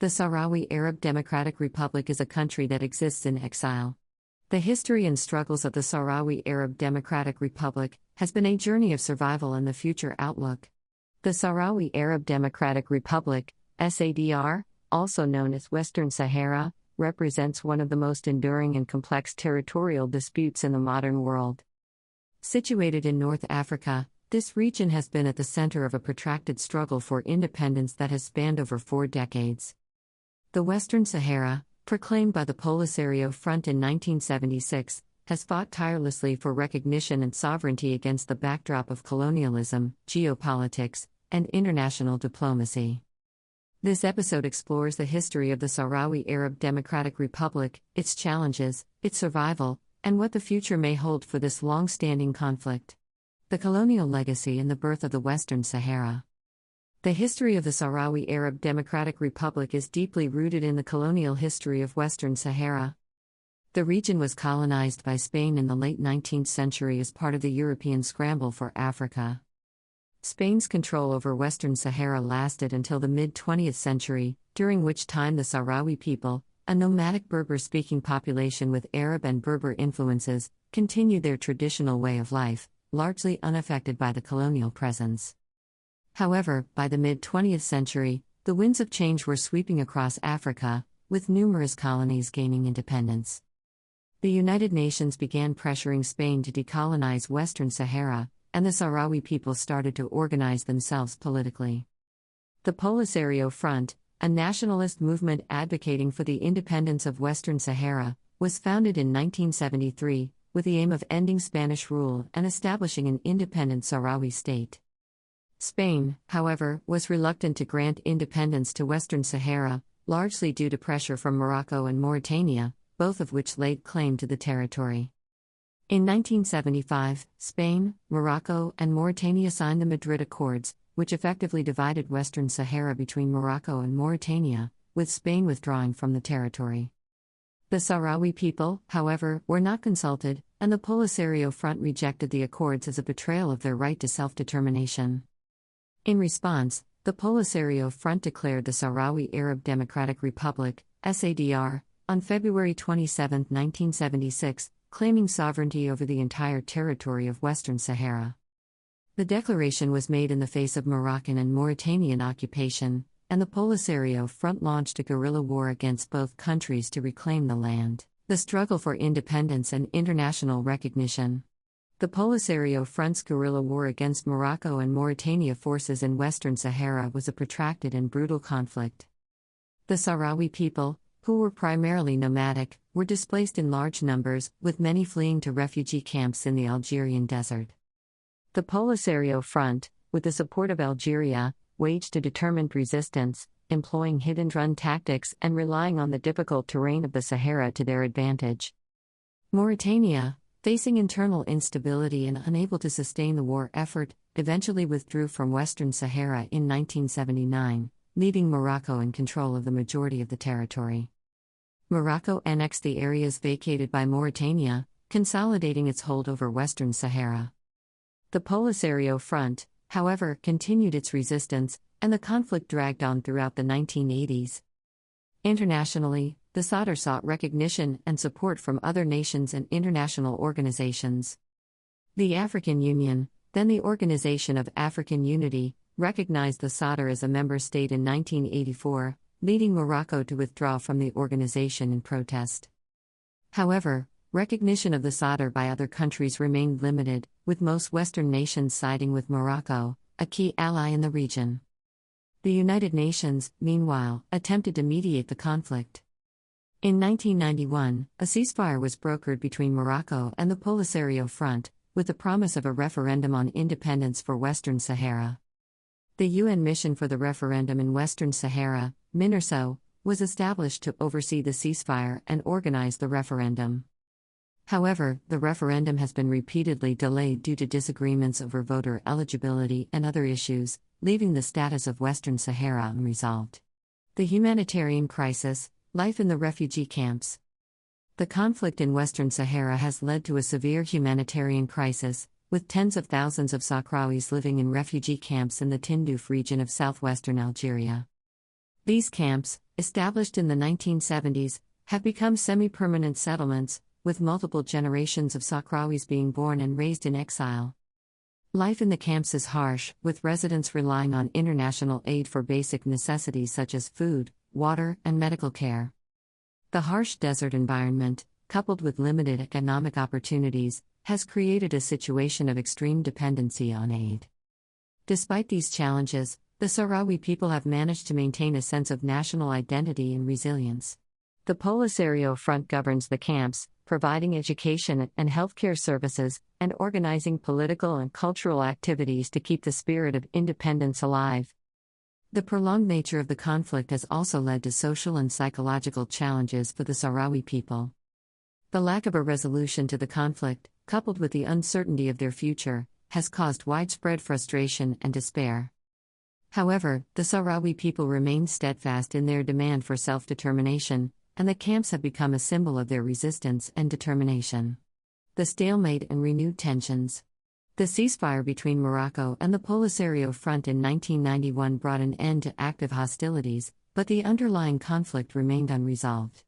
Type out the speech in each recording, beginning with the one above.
The Sahrawi Arab Democratic Republic is a country that exists in exile. The history and struggles of the Sahrawi Arab Democratic Republic has been a journey of survival and the future outlook. The Sahrawi Arab Democratic Republic, SADR, also known as Western Sahara, represents one of the most enduring and complex territorial disputes in the modern world. Situated in North Africa, this region has been at the center of a protracted struggle for independence that has spanned over 4 decades. The Western Sahara, proclaimed by the Polisario Front in 1976, has fought tirelessly for recognition and sovereignty against the backdrop of colonialism, geopolitics, and international diplomacy. This episode explores the history of the Sahrawi Arab Democratic Republic, its challenges, its survival, and what the future may hold for this long-standing conflict. The colonial legacy and the birth of the Western Sahara. The history of the Sahrawi Arab Democratic Republic is deeply rooted in the colonial history of Western Sahara. The region was colonized by Spain in the late 19th century as part of the European scramble for Africa. Spain's control over Western Sahara lasted until the mid-20th century, during which time the Sahrawi people, a nomadic Berber-speaking population with Arab and Berber influences, continued their traditional way of life, largely unaffected by the colonial presence. However, by the mid-20th century, the winds of change were sweeping across Africa, with numerous colonies gaining independence. The United Nations began pressuring Spain to decolonize Western Sahara, and the Sahrawi people started to organize themselves politically. The Polisario Front, a nationalist movement advocating for the independence of Western Sahara, was founded in 1973, with the aim of ending Spanish rule and establishing an independent Sahrawi state. Spain, however, was reluctant to grant independence to Western Sahara, largely due to pressure from Morocco and Mauritania, both of which laid claim to the territory. In 1975, Spain, Morocco, and Mauritania signed the Madrid Accords, which effectively divided Western Sahara between Morocco and Mauritania, with Spain withdrawing from the territory. The Sahrawi people, however, were not consulted, and the Polisario Front rejected the accords as a betrayal of their right to self-determination. In response, the Polisario Front declared the Sahrawi Arab Democratic Republic, SADR, on February 27, 1976, claiming sovereignty over the entire territory of Western Sahara. The declaration was made in the face of Moroccan and Mauritanian occupation, and the Polisario Front launched a guerrilla war against both countries to reclaim the land. The struggle for independence and international recognition. The Polisario Front's guerrilla war against Morocco and Mauritania forces in Western Sahara was a protracted and brutal conflict. The Sahrawi people, who were primarily nomadic, were displaced in large numbers, with many fleeing to refugee camps in the Algerian desert. The Polisario Front, with the support of Algeria, waged a determined resistance, employing hit-and-run tactics and relying on the difficult terrain of the Sahara to their advantage. Mauritania, facing internal instability and unable to sustain the war effort, eventually withdrew from Western Sahara in 1979, leaving Morocco in control of the majority of the territory. Morocco annexed the areas vacated by Mauritania, consolidating its hold over Western Sahara. The Polisario Front, however, continued its resistance, and the conflict dragged on throughout the 1980s. Internationally, the SADR sought recognition and support from other nations and international organizations. The African Union, then the Organization of African Unity, recognized the SADR as a member state in 1984, leading Morocco to withdraw from the organization in protest. However, recognition of the SADR by other countries remained limited, with most Western nations siding with Morocco, a key ally in the region. The United Nations, meanwhile, attempted to mediate the conflict. In 1991, a ceasefire was brokered between Morocco and the Polisario Front, with the promise of a referendum on independence for Western Sahara. The UN mission for the referendum in Western Sahara, MINURSO, was established to oversee the ceasefire and organize the referendum. However, the referendum has been repeatedly delayed due to disagreements over voter eligibility and other issues, leaving the status of Western Sahara unresolved. The humanitarian crisis, life in the refugee camps. The conflict in Western Sahara has led to a severe humanitarian crisis, with tens of thousands of Sahrawis living in refugee camps in the Tindouf region of southwestern Algeria. These camps, established in the 1970s, have become semi-permanent settlements, with multiple generations of Sahrawis being born and raised in exile. Life in the camps is harsh, with residents relying on international aid for basic necessities such as food, water, and medical care. The harsh desert environment, coupled with limited economic opportunities, has created a situation of extreme dependency on aid. Despite these challenges, the Sahrawi people have managed to maintain a sense of national identity and resilience. The Polisario Front governs the camps, providing education and healthcare services, and organizing political and cultural activities to keep the spirit of independence alive. The prolonged nature of the conflict has also led to social and psychological challenges for the Sahrawi people. The lack of a resolution to the conflict, coupled with the uncertainty of their future, has caused widespread frustration and despair. However, the Sahrawi people remain steadfast in their demand for self-determination, and the camps have become a symbol of their resistance and determination. The stalemate and renewed tensions. The ceasefire between Morocco and the Polisario Front in 1991 brought an end to active hostilities, but the underlying conflict remained unresolved.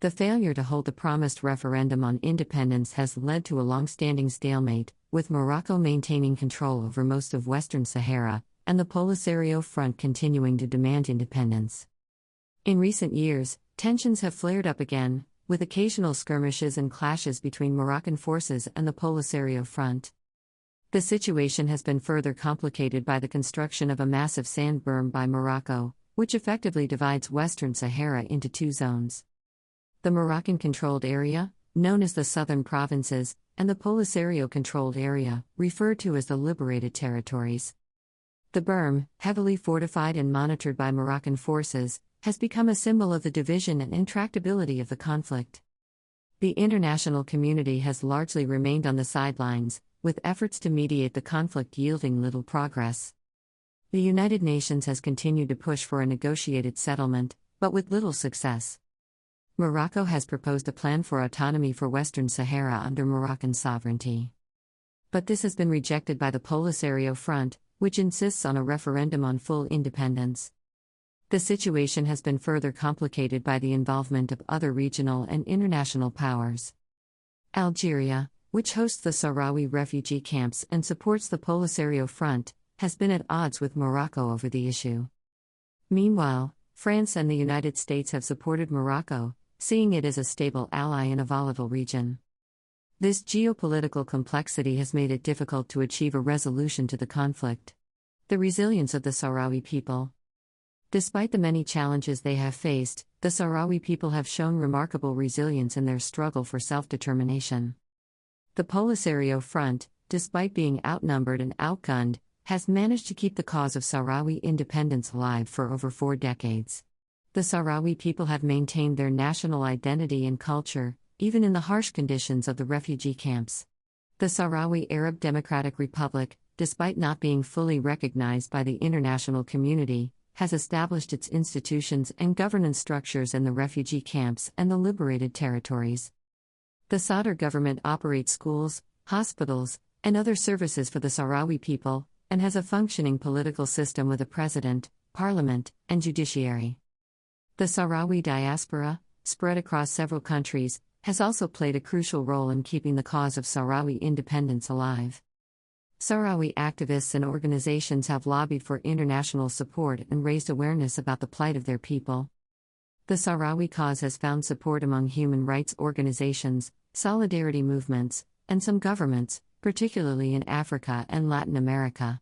The failure to hold the promised referendum on independence has led to a long-standing stalemate, with Morocco maintaining control over most of Western Sahara, and the Polisario Front continuing to demand independence. In recent years, tensions have flared up again, with occasional skirmishes and clashes between Moroccan forces and the Polisario Front. The situation has been further complicated by the construction of a massive sand berm by Morocco, which effectively divides Western Sahara into two zones. The Moroccan-controlled area, known as the Southern Provinces, and the Polisario-controlled area, referred to as the Liberated Territories. The berm, heavily fortified and monitored by Moroccan forces, has become a symbol of the division and intractability of the conflict. The international community has largely remained on the sidelines, with efforts to mediate the conflict yielding little progress. The United Nations has continued to push for a negotiated settlement, but with little success. Morocco has proposed a plan for autonomy for Western Sahara under Moroccan sovereignty. But this has been rejected by the Polisario Front, which insists on a referendum on full independence. The situation has been further complicated by the involvement of other regional and international powers. Algeria, which hosts the Sahrawi refugee camps and supports the Polisario Front, has been at odds with Morocco over the issue. Meanwhile, France and the United States have supported Morocco, seeing it as a stable ally in a volatile region. This geopolitical complexity has made it difficult to achieve a resolution to the conflict. The resilience of the Sahrawi people. Despite the many challenges they have faced, the Sahrawi people have shown remarkable resilience in their struggle for self-determination. The Polisario Front, despite being outnumbered and outgunned, has managed to keep the cause of Sahrawi independence alive for over 4 decades. The Sahrawi people have maintained their national identity and culture, even in the harsh conditions of the refugee camps. The Sahrawi Arab Democratic Republic, despite not being fully recognized by the international community, has established its institutions and governance structures in the refugee camps and the liberated territories. The SADR government operates schools, hospitals, and other services for the Sahrawi people, and has a functioning political system with a president, parliament, and judiciary. The Sahrawi diaspora, spread across several countries, has also played a crucial role in keeping the cause of Sahrawi independence alive. Sahrawi activists and organizations have lobbied for international support and raised awareness about the plight of their people. The Sahrawi cause has found support among human rights organizations, solidarity movements, and some governments, particularly in Africa and Latin America.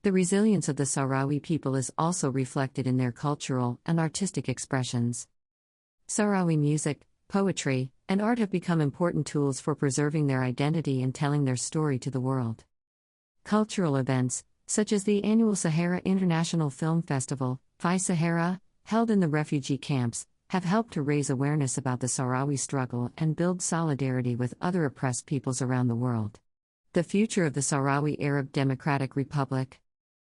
The resilience of the Sahrawi people is also reflected in their cultural and artistic expressions. Sahrawi music, poetry, and art have become important tools for preserving their identity and telling their story to the world. Cultural events, such as the annual Sahara International Film Festival, Fi Sahara, held in the refugee camps, have helped to raise awareness about the Sahrawi struggle and build solidarity with other oppressed peoples around the world. The future of the Sahrawi Arab Democratic Republic.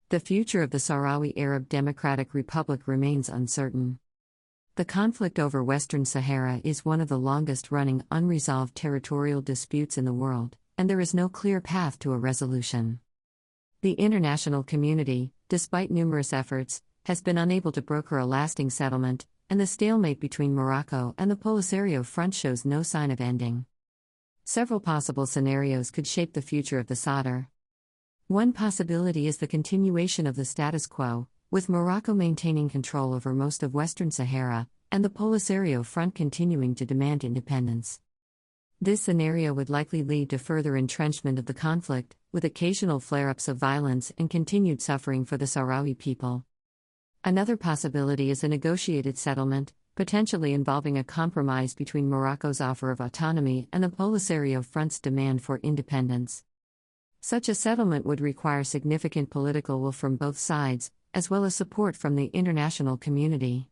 The future of the Sahrawi Arab Democratic Republic remains uncertain. The conflict over Western Sahara is one of the longest-running unresolved territorial disputes in the world, and there is no clear path to a resolution. The international community, despite numerous efforts, has been unable to broker a lasting settlement, and the stalemate between Morocco and the Polisario Front shows no sign of ending. Several possible scenarios could shape the future of the SADR. One possibility is the continuation of the status quo, with Morocco maintaining control over most of Western Sahara, and the Polisario Front continuing to demand independence. This scenario would likely lead to further entrenchment of the conflict, with occasional flare-ups of violence and continued suffering for the Sahrawi people. Another possibility is a negotiated settlement, potentially involving a compromise between Morocco's offer of autonomy and the Polisario Front's demand for independence. Such a settlement would require significant political will from both sides, as well as support from the international community.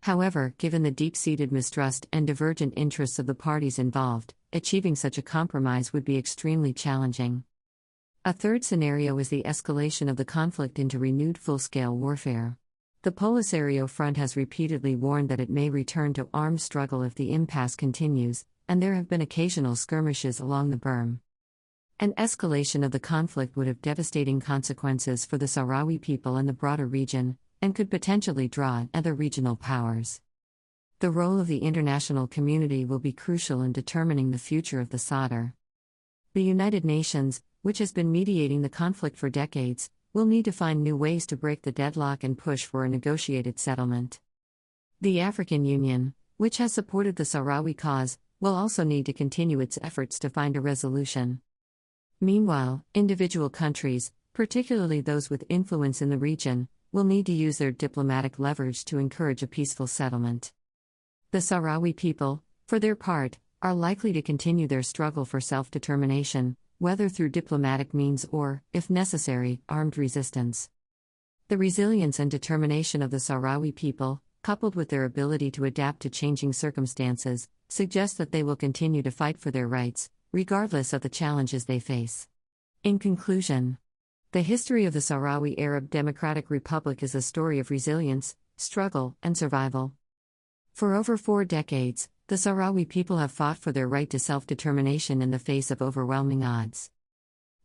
However, given the deep-seated mistrust and divergent interests of the parties involved, achieving such a compromise would be extremely challenging. A third scenario is the escalation of the conflict into renewed full-scale warfare. The Polisario Front has repeatedly warned that it may return to armed struggle if the impasse continues, and there have been occasional skirmishes along the berm. An escalation of the conflict would have devastating consequences for the Sahrawi people and the broader region, and could potentially draw in other regional powers. The role of the international community will be crucial in determining the future of the SADR. The United Nations, which has been mediating the conflict for decades, will need to find new ways to break the deadlock and push for a negotiated settlement. The African Union, which has supported the Sahrawi cause, will also need to continue its efforts to find a resolution. Meanwhile, individual countries, particularly those with influence in the region, will need to use their diplomatic leverage to encourage a peaceful settlement. The Sahrawi people, for their part, are likely to continue their struggle for self-determination, whether through diplomatic means or, if necessary, armed resistance. The resilience and determination of the Sahrawi people, coupled with their ability to adapt to changing circumstances, suggest that they will continue to fight for their rights, regardless of the challenges they face. In conclusion, the history of the Sahrawi Arab Democratic Republic is a story of resilience, struggle, and survival. For over 4 decades, the Sahrawi people have fought for their right to self-determination in the face of overwhelming odds.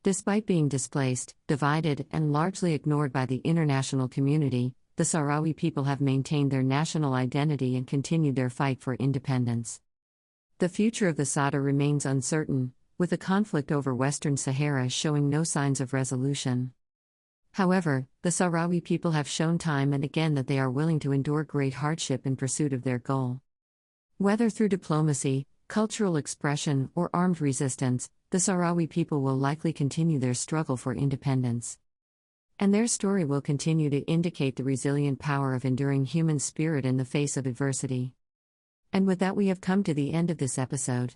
Despite being displaced, divided, and largely ignored by the international community, the Sahrawi people have maintained their national identity and continued their fight for independence. The future of the SADR remains uncertain, with the conflict over Western Sahara showing no signs of resolution. However, the Sahrawi people have shown time and again that they are willing to endure great hardship in pursuit of their goal. Whether through diplomacy, cultural expression, or armed resistance, the Sahrawi people will likely continue their struggle for independence. And their story will continue to indicate the resilient power of enduring human spirit in the face of adversity. And with that, we have come to the end of this episode.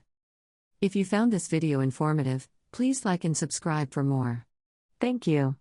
If you found this video informative, please like and subscribe for more. Thank you.